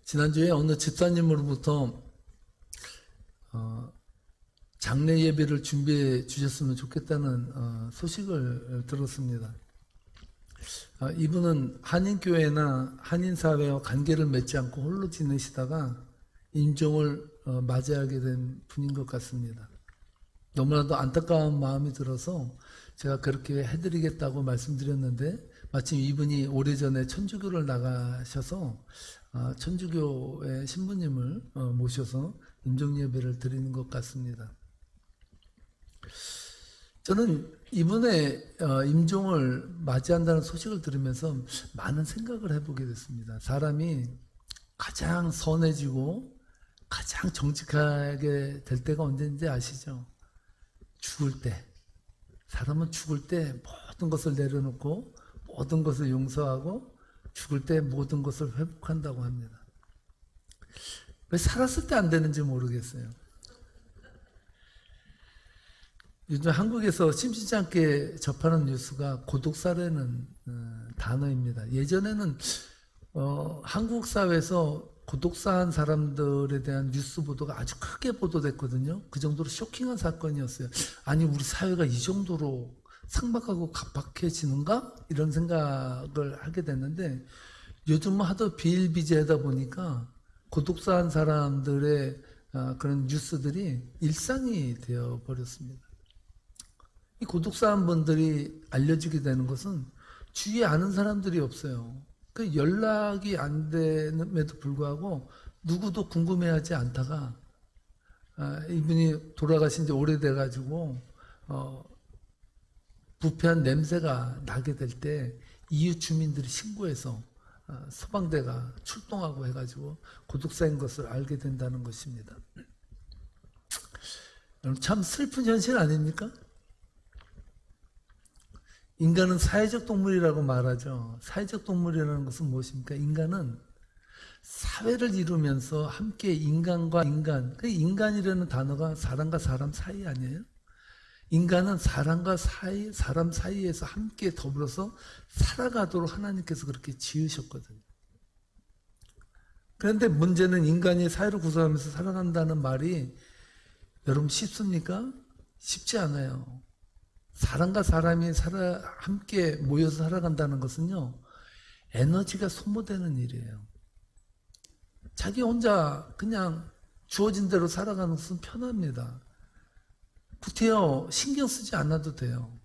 지난주에 어느 집사님으로부터 장례 예배를 준비해 주셨으면 좋겠다는 소식을 들었습니다. 이분은 한인교회나 한인사회와 관계를 맺지 않고 홀로 지내시다가 임종을 맞이하게 된 분인 것 같습니다. 너무나도 안타까운 마음이 들어서 제가 그렇게 해드리겠다고 말씀드렸는데 마침 이분이 오래전에 천주교를 나가셔서 천주교의 신부님을 모셔서 임종예배를 드리는 것 같습니다. 저는 이분의 임종을 맞이한다는 소식을 들으면서 많은 생각을 해보게 됐습니다. 사람이 가장 선해지고 가장 정직하게 될 때가 언제인지 아시죠? 죽을 때. 사람은 죽을 때 모든 것을 내려놓고 모든 것을 용서하고 죽을 때 모든 것을 회복한다고 합니다. 왜 살았을 때 안 되는지 모르겠어요. 요즘 한국에서 심심치 않게 접하는 뉴스가 고독사라는 단어입니다. 예전에는 한국 사회에서 고독사한 사람들에 대한 뉴스 보도가 아주 크게 보도됐거든요. 그 정도로 쇼킹한 사건이었어요. 아니 우리 사회가 이 정도로 삭막하고 각박해지는가? 이런 생각을 하게 됐는데 요즘은 하도 비일비재하다 보니까 고독사한 사람들의 그런 뉴스들이 일상이 되어버렸습니다. 이 고독사한 분들이 알려지게 되는 것은 주위에 아는 사람들이 없어요. 그 연락이 안 됨에도 불구하고 누구도 궁금해하지 않다가 이분이 돌아가신 지 오래돼가지고 부패한 냄새가 나게 될 때 이웃 주민들이 신고해서 소방대가 출동하고 해가지고 고독사인 것을 알게 된다는 것입니다. 참 슬픈 현실 아닙니까? 인간은 사회적 동물이라고 말하죠. 사회적 동물이라는 것은 무엇입니까? 인간은 사회를 이루면서 함께 인간과 인간, 그 인간이라는 단어가 사람과 사람 사이 아니에요? 인간은 사람과 사람 사이에서 함께 더불어서 살아가도록 하나님께서 그렇게 지으셨거든요. 그런데 문제는 인간이 사회를 구성하면서 살아간다는 말이 여러분 쉽습니까? 쉽지 않아요. 사람과 사람이 함께 모여서 살아간다는 것은요, 에너지가 소모되는 일이에요. 자기 혼자 그냥 주어진 대로 살아가는 것은 편합니다. 구태여 신경 쓰지 않아도 돼요.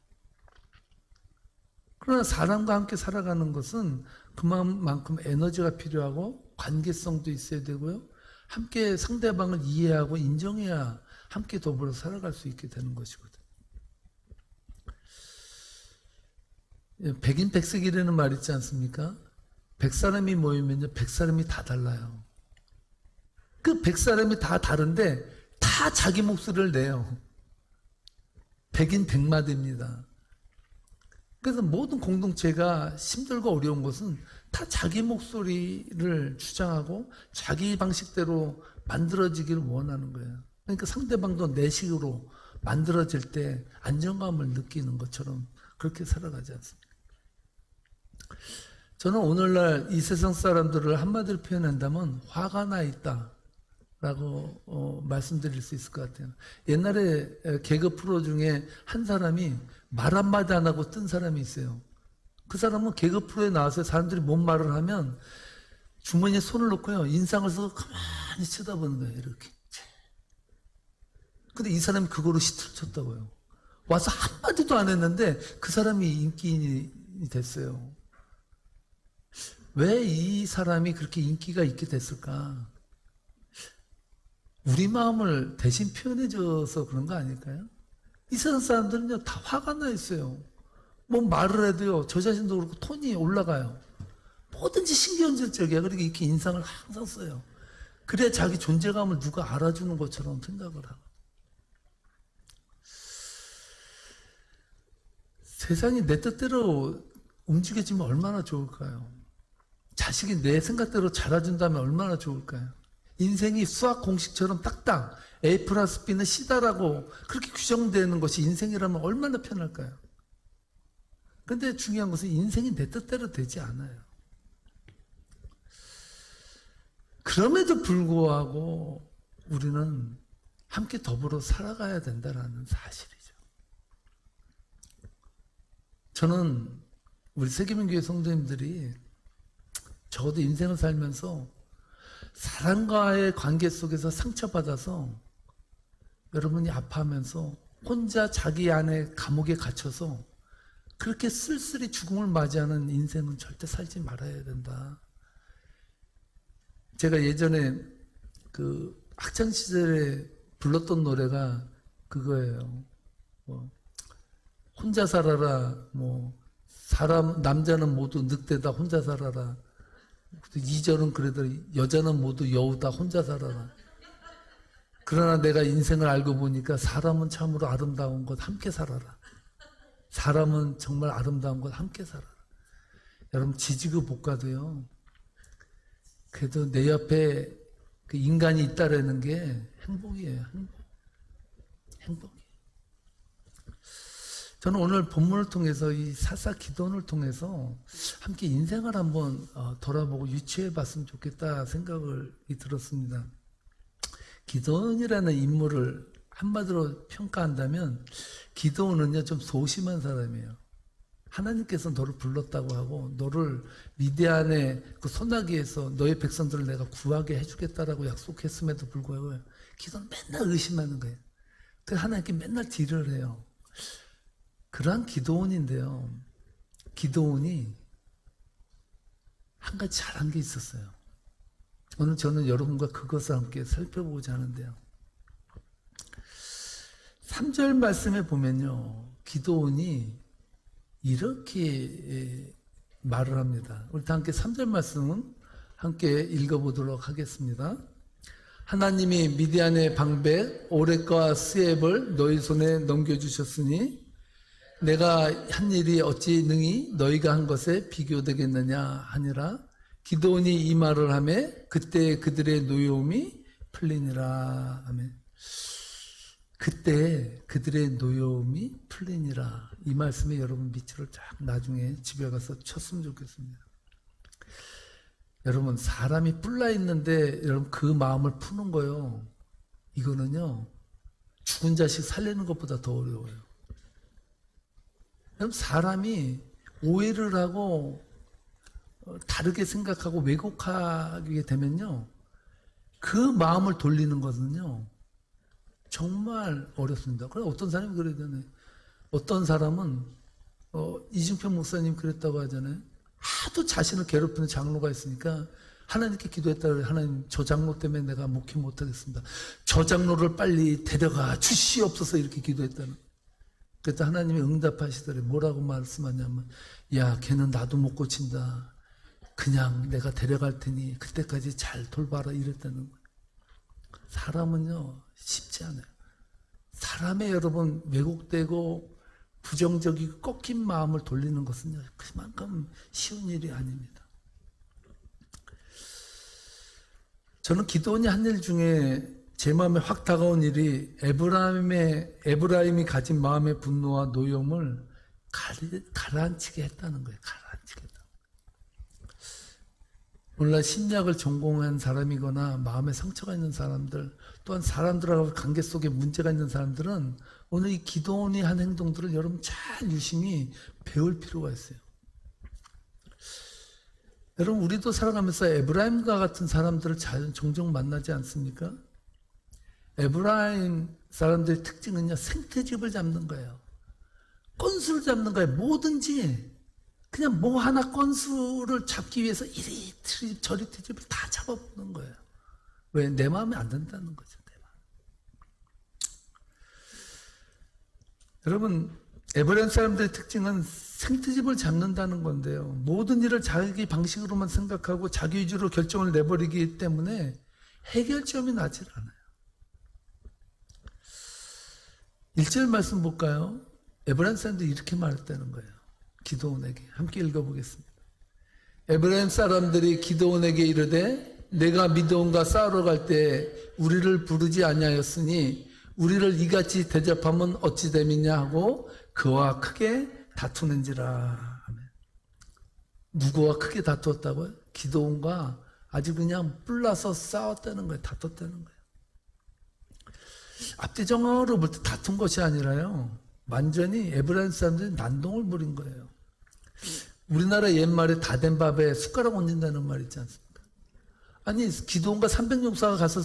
그러나 사람과 함께 살아가는 것은 그만큼 에너지가 필요하고 관계성도 있어야 되고요. 함께 상대방을 이해하고 인정해야 함께 더불어 살아갈 수 있게 되는 것이거든요. 백인백색이라는 말 있지 않습니까? 100사람이 모이면요, 100사람이 다 달라요. 그 100사람이 다 다른데 다 자기 목소리를 내요. 백인 백마대입니다. 그래서 모든 공동체가 힘들고 어려운 것은 다 자기 목소리를 주장하고 자기 방식대로 만들어지기를 원하는 거예요. 그러니까 상대방도 내 식으로 만들어질 때 안정감을 느끼는 것처럼 그렇게 살아가지 않습니까? 저는 오늘날 이 세상 사람들을 한마디로 표현한다면 화가 나 있다 라고 말씀드릴 수 있을 것 같아요. 옛날에 개그 프로 중에 한 사람이 말 한마디 안 하고 뜬 사람이 있어요. 그 사람은 개그 프로에 나와서 사람들이 뭔 말을 하면 주머니에 손을 넣고요, 인상을 써서 가만히 쳐다보는 거예요. 이렇게. 근데 이 사람이 그거로 시트를 쳤다고요. 와서 한마디도 안 했는데 그 사람이 인기인이 됐어요. 왜 이 사람이 그렇게 인기가 있게 됐을까? 우리 마음을 대신 표현해줘서 그런 거 아닐까요? 이 세상 사람들은요, 다 화가 나 있어요. 뭐 말을 해도요, 저 자신도 그렇고 톤이 올라가요. 뭐든지 신경질적이야. 그러니까 이렇게 인상을 항상 써요. 그래야 자기 존재감을 누가 알아주는 것처럼 생각을 하고. 세상이 내 뜻대로 움직여지면 얼마나 좋을까요? 자식이 내 생각대로 자라준다면 얼마나 좋을까요? 인생이 수학 공식처럼 딱딱 A 플러스 B는 C다라고 그렇게 규정되는 것이 인생이라면 얼마나 편할까요? 근데 중요한 것은 인생이 내 뜻대로 되지 않아요. 그럼에도 불구하고 우리는 함께 더불어 살아가야 된다는 사실이죠. 저는 우리 세계민교회 성도님들이 적어도 인생을 살면서 사람과의 관계 속에서 상처받아서 여러분이 아파하면서 혼자 자기 안에 감옥에 갇혀서 그렇게 쓸쓸히 죽음을 맞이하는 인생은 절대 살지 말아야 된다. 제가 예전에 그 학창시절에 불렀던 노래가 그거예요. 혼자 살아라, 남자는 모두 늑대다, 혼자 살아라. 2절은 그래도 여자는 모두 여우다, 혼자 살아라. 그러나 내가 인생을 알고 보니까 사람은 참으로 아름다운 것 함께 살아라. 사람은 정말 아름다운 것 함께 살아라. 여러분, 지지고 볶아도요, 그래도 내 옆에 그 인간이 있다라는 게 행복이에요. 행복이에요. 저는 오늘 본문을 통해서 이 사사 기도원을 통해서 함께 인생을 한번 돌아보고 유추해 봤으면 좋겠다 생각이 들었습니다. 기도원이라는 인물을 한마디로 평가한다면 기도원은요 좀 소심한 사람이에요. 하나님께서 너를 불렀다고 하고 너를 미디안의 그 소나기에서 너의 백성들을 내가 구하게 해주겠다라고 약속했음에도 불구하고 기도는 맨날 의심하는 거예요. 그래서 하나님께 맨날 딜을 해요. 그러한 기도원인데요. 기도원이 한 가지 잘한 게 있었어요. 오늘 저는 여러분과 그것을 함께 살펴보고자 하는데요. 3절 말씀에 보면요. 기도원이 이렇게 말을 합니다. 우리 다 함께 3절 말씀은 함께 읽어보도록 하겠습니다. 하나님이 미디안의 방백, 오렉과 스앱을 너희 손에 넘겨주셨으니 내가 한 일이 어찌 능히 너희가 한 것에 비교되겠느냐 하니라. 기도원이 이 말을 하매 그때 그들의 노여움이 풀리니라. 아멘. 그때 그들의 노여움이 풀리니라. 이 말씀에 여러분 밑줄을 쫙 나중에 집에 가서 쳤으면 좋겠습니다. 여러분, 사람이 뿔나 있는데 여러분 그 마음을 푸는 거요. 이거는요 죽은 자식 살리는 것보다 더 어려워요. 여러분, 사람이 오해를 하고 다르게 생각하고 왜곡하게 되면요 그 마음을 돌리는 것은요 정말 어렵습니다. 그럼 어떤 사람이 그러잖아요. 어떤 사람은 이중평 목사님 그랬다고 하잖아요. 하도 자신을 괴롭히는 장로가 있으니까 하나님께 기도했다 그래요. 하나님, 저 장로 때문에 내가 목회 못하겠습니다. 저 장로를 빨리 데려가 주시옵소서 이렇게 기도했다는. 그때 하나님이 응답하시더래요. 뭐라고 말씀하냐면 야, 걔는 나도 못 고친다. 그냥 내가 데려갈 테니 그때까지 잘 돌봐라 이랬다는 거예요. 사람은요 쉽지 않아요. 사람의 여러분 왜곡되고 부정적이고 꺾인 마음을 돌리는 것은요 그만큼 쉬운 일이 아닙니다. 저는 기도원이 한 일 중에 제 마음에 확 다가온 일이 에브라임이 가진 마음의 분노와 노여움을 가라앉히게 했다는 거예요. 가라앉히게 했다. 오늘날 심리학을 전공한 사람이거나 마음에 상처가 있는 사람들, 또한 사람들하고 관계 속에 문제가 있는 사람들은 오늘 이 기도원이 한 행동들을 여러분 잘 유심히 배울 필요가 있어요. 여러분, 우리도 살아가면서 에브라임과 같은 사람들을 종종 만나지 않습니까? 에브라임 사람들의 특징은요 생태집을 잡는 거예요. 건수를 잡는 거예요. 뭐든지 그냥 뭐 하나 건수를 잡기 위해서 이리 트집 저리 트집을 다 잡아보는 거예요. 왜? 내 마음에 안 든다는 거죠. 내 마음. 여러분, 에브라임 사람들의 특징은 생트집을 잡는다는 건데요. 모든 일을 자기 방식으로만 생각하고 자기 위주로 결정을 내버리기 때문에 해결점이 나질 않아요. 1절 말씀 볼까요? 에브라임 사람들이 이렇게 말했다는 거예요. 기도원에게. 함께 읽어보겠습니다. 에브라임 사람들이 기도원에게 이르되 내가 미드온과 싸우러 갈 때 우리를 부르지 아니하였으니 우리를 이같이 대접하면 어찌 됨이냐 하고 그와 크게 다투는지라. 누구와 크게 다투었다고요? 기도원과 아주 그냥 뿔나서 싸웠다는 거예요. 다퉜다는 거예요. 압대정으로 볼 때 다툰 것이 아니라요. 완전히 에브라임 사람들이 난동을 부린 거예요. 우리나라 옛말에 다 된 밥에 숟가락 얹는다는 말 있지 않습니까? 아니 기드온과 300용사가 가서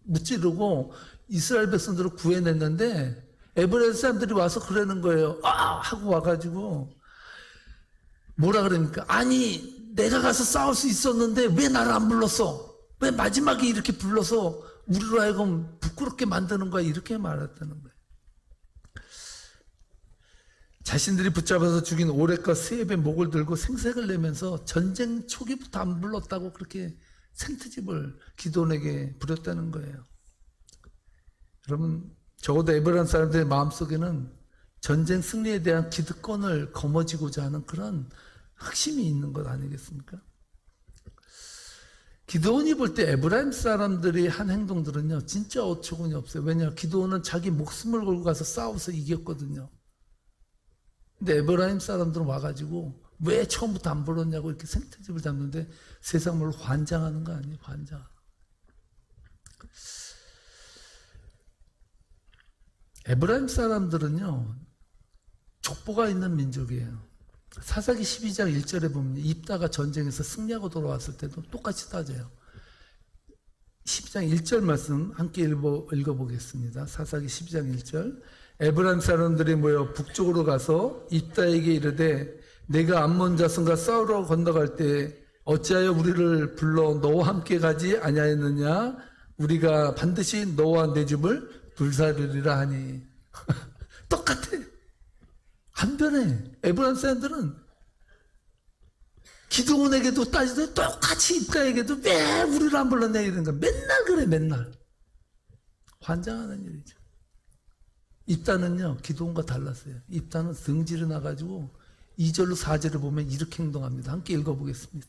무찌르고 이스라엘 백성들을 구해냈는데 에브라임 사람들이 와서 그러는 거예요. 아! 하고 와가지고 뭐라 그러니까 아니 내가 가서 싸울 수 있었는데 왜 나를 안 불렀어? 왜 마지막에 이렇게 불러서 우리로 하여금 부끄럽게 만드는 거야? 이렇게 말했다는 거예요. 자신들이 붙잡아서 죽인 오렉과 스엡의 목을 들고 생색을 내면서 전쟁 초기부터 안 불렀다고 그렇게 생트집을 기드온에게 부렸다는 거예요. 여러분 적어도 에브라임 사람들의 마음속에는 전쟁 승리에 대한 기득권을 거머쥐고자 하는 그런 확신이 있는 것 아니겠습니까? 기드온이 볼 때 에브라임 사람들이 한 행동들은요 진짜 어처구니 없어요. 왜냐하면 기드온은 자기 목숨을 걸고 가서 싸워서 이겼거든요. 근데 에브라임 사람들은 와가지고 왜 처음부터 안 불렀냐고 이렇게 생태집을 잡는데 세상을 환장하는 거 아니에요? 환장. 에브라임 사람들은요 족보가 있는 민족이에요. 사사기 12장 1절에 보면 입다가 전쟁에서 승리하고 돌아왔을 때도 똑같이 따져요. 12장 1절 말씀 함께 읽어보겠습니다. 사사기 12장 1절. 에브라임 사람들이 모여 북쪽으로 가서 입다에게 이르되 내가 암몬 자손과 싸우러 건너갈 때 어찌하여 우리를 불러 너와 함께 가지 아니하였느냐? 우리가 반드시 너와 내 집을 불사르리라 하니. 똑같아. 안 변해. 에브라임 사람들은 기드온에게도 따지되 똑같이 입다에게도 왜 우리를 안 불렀냐 이런 거 맨날 그래. 맨날 환장하는 일이죠. 입다는요 기드온과 달랐어요. 입다는 등지를 나가지고 2절로 4절을 보면 이렇게 행동합니다. 함께 읽어보겠습니다.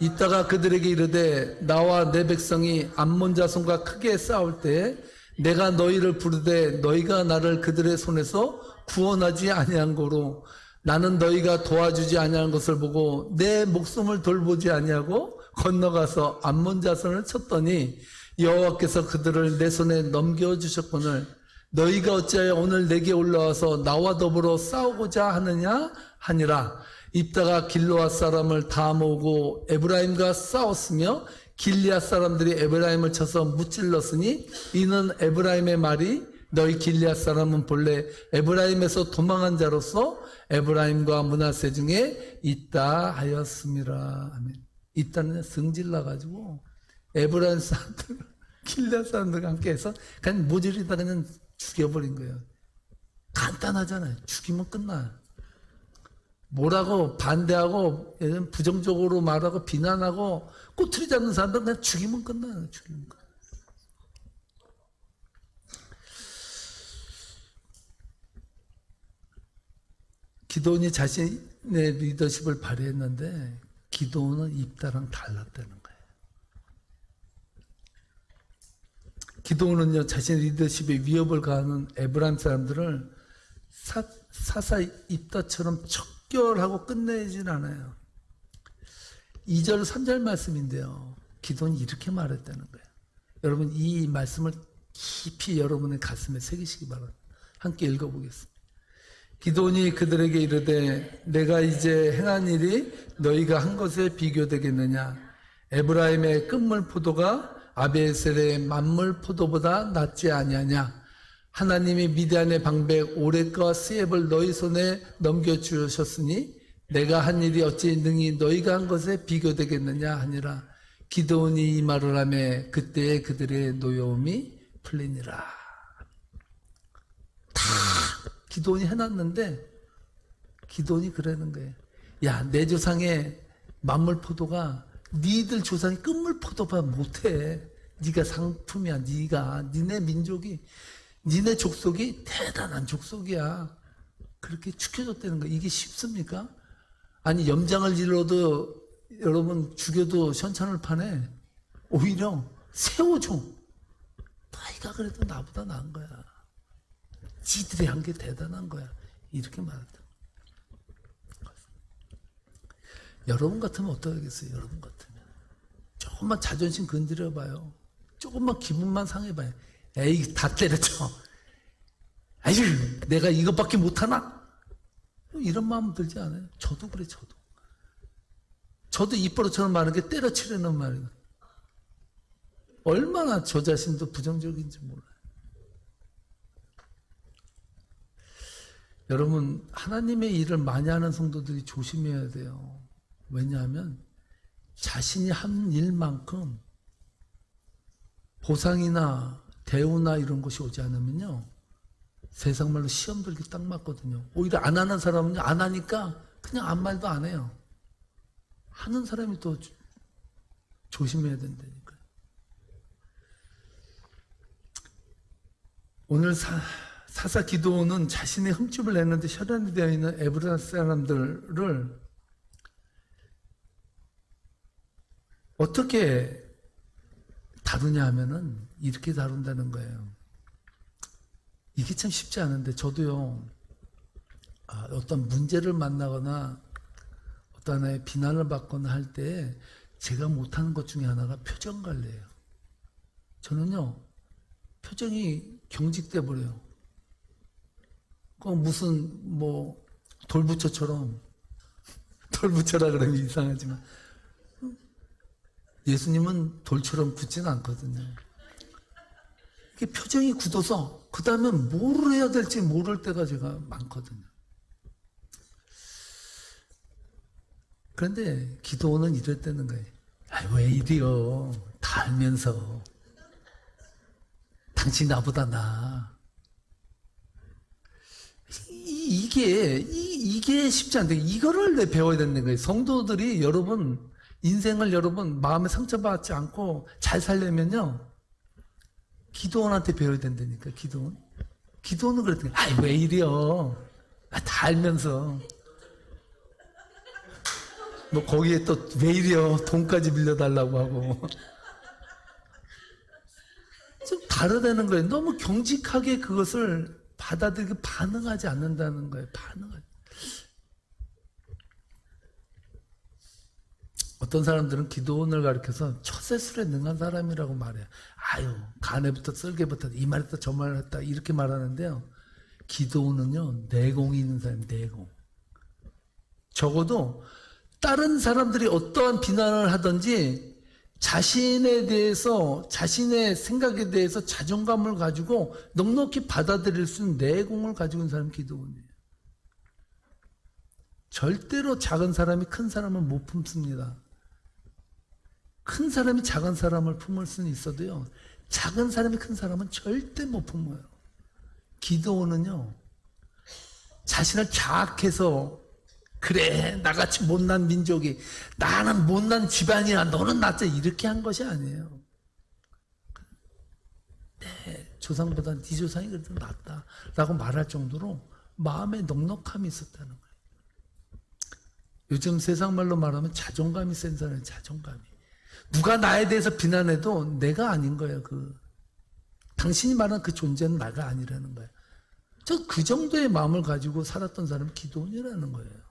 입다가 그들에게 이르되 나와 내 백성이 암몬 자손과 크게 싸울 때 내가 너희를 부르되 너희가 나를 그들의 손에서 구원하지 아니한 거로 나는 너희가 도와주지 아니한 것을 보고 내 목숨을 돌보지 아니하고 건너가서 암몬 자손을 쳤더니 여호와께서 그들을 내 손에 넘겨주셨거늘 너희가 어찌하여 오늘 내게 올라와서 나와 더불어 싸우고자 하느냐 하니라. 입다가 길르앗 사람을 다 모으고 에브라임과 싸웠으며 길리앗 사람들이 에브라임을 쳐서 무찔렀으니 이는 에브라임의 말이 너희 길리앗 사람은 본래 에브라임에서 도망한 자로서 에브라임과 므낫세 중에 있다 하였음이라. 아멘. 있다는 성질나 가지고 에브라임 사람들 길리앗 사람들과 함께 해서 그냥 모조리다 그냥 죽여버린 거예요. 간단하잖아요. 죽이면 끝나요. 뭐라고 반대하고 부정적으로 말하고 비난하고 꼬투리 잡는 사람들은 그냥 죽이면 끝나요. 죽이면 끝나요. 기드온이 자신의 리더십을 발휘했는데 기드온은 입다랑 달랐다는 거예요. 기드온은요 자신의 리더십에 위협을 가하는 에브라임 사람들을 사사 입다처럼 척결하고 끝내진 않아요. 2절 3절 말씀인데요 기드온이 이렇게 말했다는 거예요. 여러분 이 말씀을 깊이 여러분의 가슴에 새기시기 바랍니다. 함께 읽어보겠습니다. 기드온이 그들에게 이르되 내가 이제 행한 일이 너희가 한 것에 비교되겠느냐? 에브라임의 끝물 포도가 아비에셀의 만물 포도보다 낫지 아니하냐? 하나님이 미디안의 방백 오렉과 스엡을 너희 손에 넘겨주셨으니 내가 한 일이 어찌 능히 너희가 한 것에 비교되겠느냐 하니라. 기드온이 이 말을 하매 그때에 그들의 노여움이 풀리니라. 다 기드온이 해놨는데 기드온이 그러는 거예요. 야, 내 조상의 만물 포도가 니들 조상이 끝물 포도보다 못해. 네가 상품이야. 니네 민족이 니네 족속이 대단한 족속이야. 그렇게 축혀줬다는 거야. 이게 쉽습니까? 아니 염장을 질러도 여러분 죽여도 현찬을 파네. 오히려 세워줘. 너희가 그래도 나보다 나은 거야. 지들이 한 게 대단한 거야. 이렇게 말했다. 여러분 같으면 어떡하겠어요? 여러분 같으면. 조금만 자존심 건드려봐요. 조금만 기분만 상해봐요. 에이, 다 때려쳐. 아유, 내가 이것밖에 못하나? 이런 마음 들지 않아요? 저도 그래, 저도. 저도 입버릇처럼 많은 게 때려치려는 말이에요. 얼마나 저 자신도 부정적인지 몰라요. 여러분, 하나님의 일을 많이 하는 성도들이 조심해야 돼요. 왜냐하면 자신이 한 일만큼 보상이나 대우나 이런 것이 오지 않으면요, 세상 말로 시험 들기 딱 맞거든요. 오히려 안 하는 사람은요, 안 하니까 그냥 아무 말도 안 해요. 하는 사람이 또 조심해야 된다니까요. 오늘 사사 기도는 자신의 흠집을 내는데 혈안이 되어 있는 에브라 사람들을 어떻게 다루냐 하면은 이렇게 다룬다는 거예요. 이게 참 쉽지 않은데, 저도요, 어떤 문제를 만나거나 어떤 하나의 비난을 받거나 할 때 제가 못하는 것 중에 하나가 표정 관리예요. 저는요, 표정이 경직돼 버려요. 무슨 돌부처처럼, 돌부처라 그러면 이상하지만 예수님은 돌처럼 굳지는 않거든요. 이게 표정이 굳어서 그 다음에 뭐를 해야 될지 모를 때가 제가 많거든요. 그런데 기도는 이랬다는 거예요. 왜 이리요? 다 알면서. 당신 나보다 나아. 이게 쉽지 않대. 이거를 배워야 되는 거예요. 성도들이 여러분, 인생을 여러분 마음에 상처받지 않고 잘 살려면요, 기도원한테 배워야 된다니까. 기도원은 그랬더니 왜 이래요? 다 알면서. 거기에 또 왜 이래요? 돈까지 빌려달라고 하고. 좀 다르다는 거예요. 너무 경직하게 그것을 받아들이고 반응하지 않는다는 거예요. 어떤 사람들은 기도원을 가리켜서 처세술에 능한 사람이라고 말해요. 간에부터 썰개부터 이 말했다 저 말했다 이렇게 말하는데요. 기도원은요, 내공이 있는 사람이에요. 내공. 적어도 다른 사람들이 어떠한 비난을 하든지 자신에 대해서, 자신의 생각에 대해서 자존감을 가지고 넉넉히 받아들일 수 있는 내공을 가지고 있는 사람이 기도원이에요. 절대로 작은 사람이 큰 사람을 못 품습니다. 큰 사람이 작은 사람을 품을 수는 있어도요, 작은 사람이 큰 사람은 절대 못 품어요. 기도원은요, 자신을 자학해서 그래, 나같이 못난 민족이, 나는 못난 집안이야, 너는 낫지, 이렇게 한 것이 아니에요. 내 조상보다 네 조상이 그래도 낫다 라고 말할 정도로 마음에 넉넉함이 있었다는 거예요. 요즘 세상 말로 말하면 자존감이 센 사람이에요. 자존감이. 누가 나에 대해서 비난해도 내가 아닌 거예요. 당신이 말하는 그 존재는 나가 아니라는 거예요. 그 정도의 마음을 가지고 살았던 사람이 기도원이라는 거예요.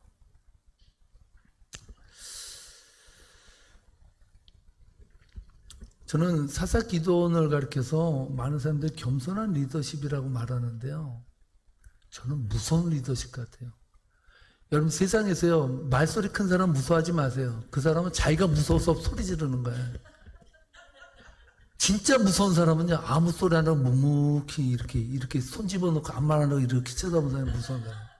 저는 사사 기도원을 가리켜서 많은 사람들이 겸손한 리더십이라고 말하는데요, 저는 무서운 리더십 같아요. 여러분, 세상에서요, 말소리 큰 사람 무서워하지 마세요. 그 사람은 자기가 무서워서 소리 지르는 거예요. 진짜 무서운 사람은요, 아무 소리 안 하고 묵묵히 이렇게 손 집어넣고 아무 말 안 하고 이렇게 쳐다보는 사람이 무서운 사람.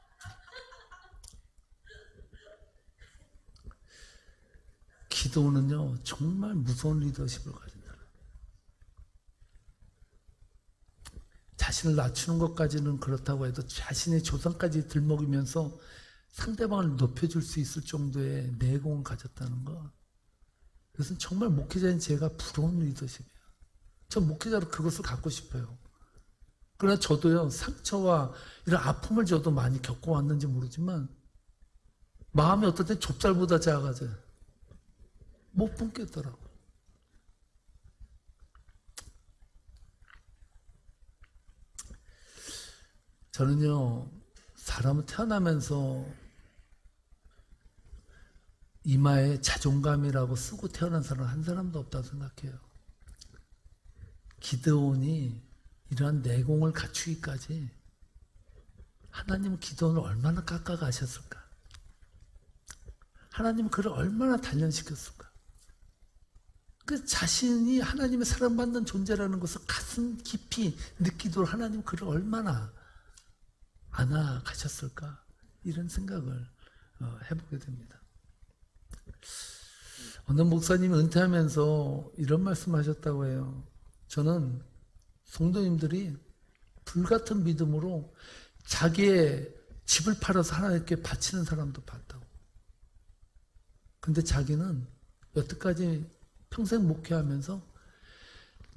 기도는요, 정말 무서운 리더십을 가진 사람. 자신을 낮추는 것까지는 그렇다고 해도 자신의 조상까지 들먹이면서 상대방을 높여줄 수 있을 정도의 내공을 가졌다는 것. 그것은 정말 목회자인 제가 부러운 리더십이에요. 전 목회자로 그것을 갖고 싶어요. 그러나 저도요, 상처와 이런 아픔을 저도 많이 겪어왔는지 모르지만 마음이 어떨 땐 좁쌀보다 작아져요. 못 품겠더라고요. 저는요, 사람은 태어나면서 이마에 자존감이라고 쓰고 태어난 사람 한 사람도 없다고 생각해요. 기드온이 이러한 내공을 갖추기까지 하나님은 기드온을 얼마나 깎아가셨을까? 하나님은 그를 얼마나 단련시켰을까? 그 자신이 하나님의 사랑받는 존재라는 것을 가슴 깊이 느끼도록 하나님은 그를 얼마나 안아가셨을까? 이런 생각을 해보게 됩니다. 어느 목사님이 은퇴하면서 이런 말씀하셨다고 해요. 저는 성도님들이 불같은 믿음으로 자기의 집을 팔아서 하나님께 바치는 사람도 봤다고. 근데 자기는 여태까지 평생 목회하면서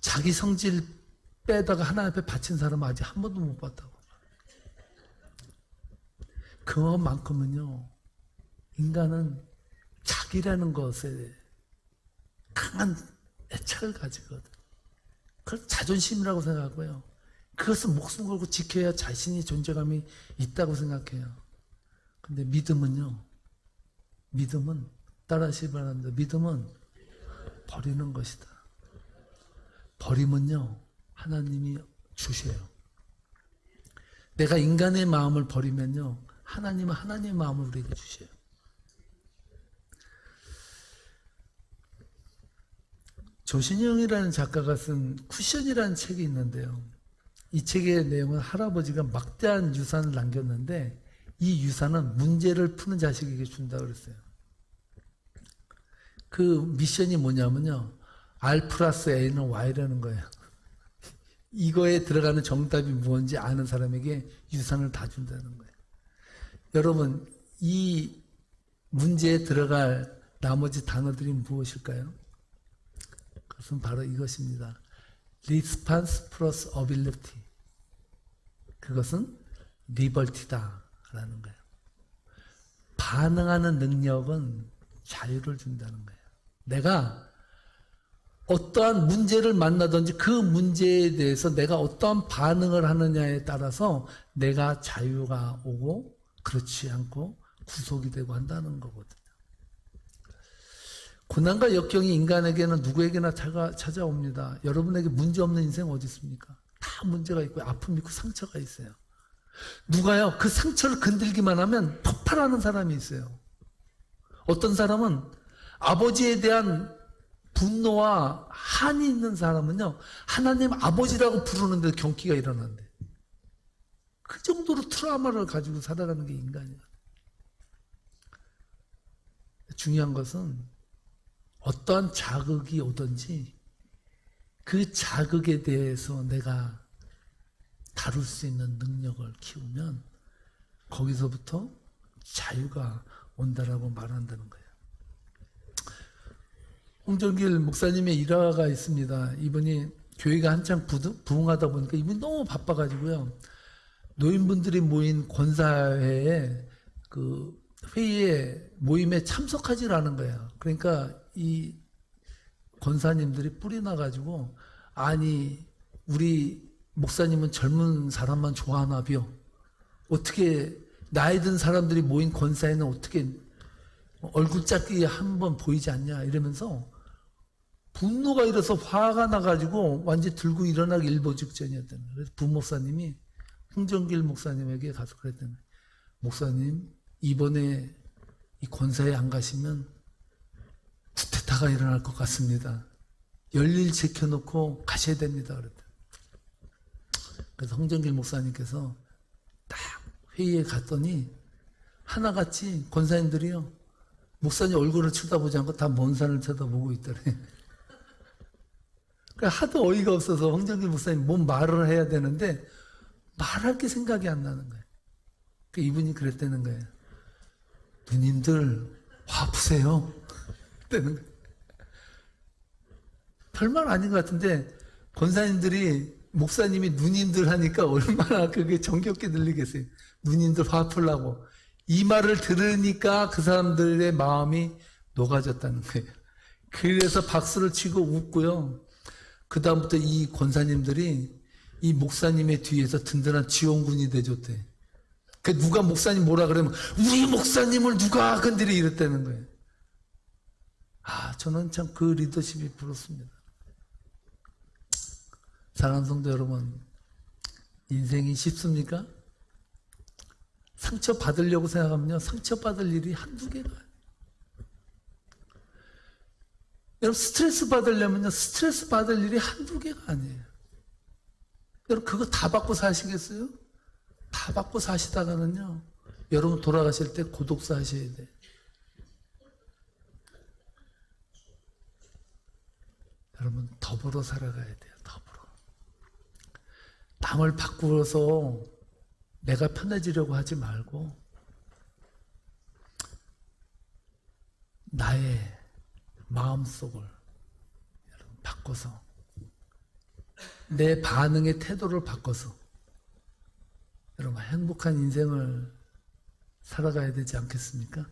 자기 성질 빼다가 하나님 앞에 바친 사람은 아직 한 번도 못 봤다고. 그만큼은요, 인간은 자기라는 것에 강한 애착을 가지거든. 그걸 자존심이라고 생각하고요. 그것을 목숨 걸고 지켜야 자신이 존재감이 있다고 생각해요. 근데 믿음은요, 믿음은, 따라하시기 바랍니다. 믿음은 버리는 것이다. 버림은요, 하나님이 주셔요. 내가 인간의 마음을 버리면요, 하나님은 하나님의 마음을 우리에게 주셔요. 조신영이라는 작가가 쓴 쿠션이라는 책이 있는데요. 이 책의 내용은 할아버지가 막대한 유산을 남겼는데 이 유산은 문제를 푸는 자식에게 준다고 그랬어요. 그 미션이 뭐냐면요, R 플러스 A는 Y라는 거예요. 이거에 들어가는 정답이 무엇인지 아는 사람에게 유산을 다 준다는 거예요. 여러분, 이 문제에 들어갈 나머지 단어들이 무엇일까요? 그것은 바로 이것입니다. Response plus ability. 그것은 liberty다라는 거예요. 반응하는 능력은 자유를 준다는 거예요. 내가 어떠한 문제를 만나든지 그 문제에 대해서 내가 어떠한 반응을 하느냐에 따라서 내가 자유가 오고 그렇지 않고 구속이 되고 한다는 거거든요. 고난과 역경이 인간에게는 누구에게나 찾아옵니다. 여러분에게 문제 없는 인생 어디 있습니까? 다 문제가 있고 아픔이 있고 상처가 있어요. 누가요? 그 상처를 건들기만 하면 폭발하는 사람이 있어요. 어떤 사람은 아버지에 대한 분노와 한이 있는 사람은요, 하나님 아버지라고 부르는데 경기가 일어난대. 그 정도로 트라우마를 가지고 살아가는 게 인간이야. 중요한 것은 어떠한 자극이 오든지 그 자극에 대해서 내가 다룰 수 있는 능력을 키우면 거기서부터 자유가 온다라고 말한다는 거예요. 홍정길 목사님의 일화가 있습니다. 이분이 교회가 한창 부흥하다 보니까 이분이 너무 바빠가지고요, 노인분들이 모인 권사회에 그 회의에 모임에 참석하지 않은 거예요. 그러니까 이 권사님들이 뿔이 나가지고, 아니 우리 목사님은 젊은 사람만 좋아하나비요? 어떻게 나이 든 사람들이 모인 권사에는 어떻게 얼굴짝이 한번 보이지 않냐 이러면서 분노가 일어서 화가 나가지고 완전히 들고 일어나기 일보 직전이었다는 거예요. 그래서 부목사님이 홍정길 목사님에게 가서 그랬더니, 목사님 이번에 이 권사에 안 가시면 쿠데타가 일어날 것 같습니다. 열일 제켜놓고 가셔야 됩니다. 그랬더니. 그래서 홍정길 목사님께서 딱 회의에 갔더니 하나같이 권사님들이요, 목사님 얼굴을 쳐다보지 않고 다 먼 산을 쳐다보고 있더래. 그러니까 하도 어이가 없어서 홍정길 목사님 뭔 말을 해야 되는데 말할 게 생각이 안 나는 거예요. 그러니까 이분이 그랬다는 거예요. 누님들 화 푸세요. 그랬다는 거예요. 별말 아닌 것 같은데 권사님들이 목사님이 누님들 하니까 얼마나 그게 정겹게 들리겠어요. 누님들 화 풀라고. 이 말을 들으니까 그 사람들의 마음이 녹아졌다는 거예요. 그래서 박수를 치고 웃고요. 그 다음부터 이 권사님들이 이 목사님의 뒤에서 든든한 지원군이 돼줬대. 그 누가 목사님 뭐라 그러면 우리 목사님을 누가 건드리 이랬다는 거예요. 저는 참 그 리더십이 부럽습니다. 사랑하는 성도 여러분, 인생이 쉽습니까? 상처 받으려고 생각하면요, 상처 받을 일이 한두 개가 아니에요. 여러분, 스트레스 받으려면요, 스트레스 받을 일이 한두 개가 아니에요. 여러분, 그거 다 받고 사시겠어요? 다 받고 사시다가는요, 여러분 돌아가실 때 고독사 하셔야 돼요. 여러분, 더불어 살아가야 돼요, 더불어. 남을 바꾸어서 내가 편해지려고 하지 말고, 나의 마음속을 여러분 바꿔서, 내 반응의 태도를 바꿔서, 여러분 행복한 인생을 살아가야 되지 않겠습니까?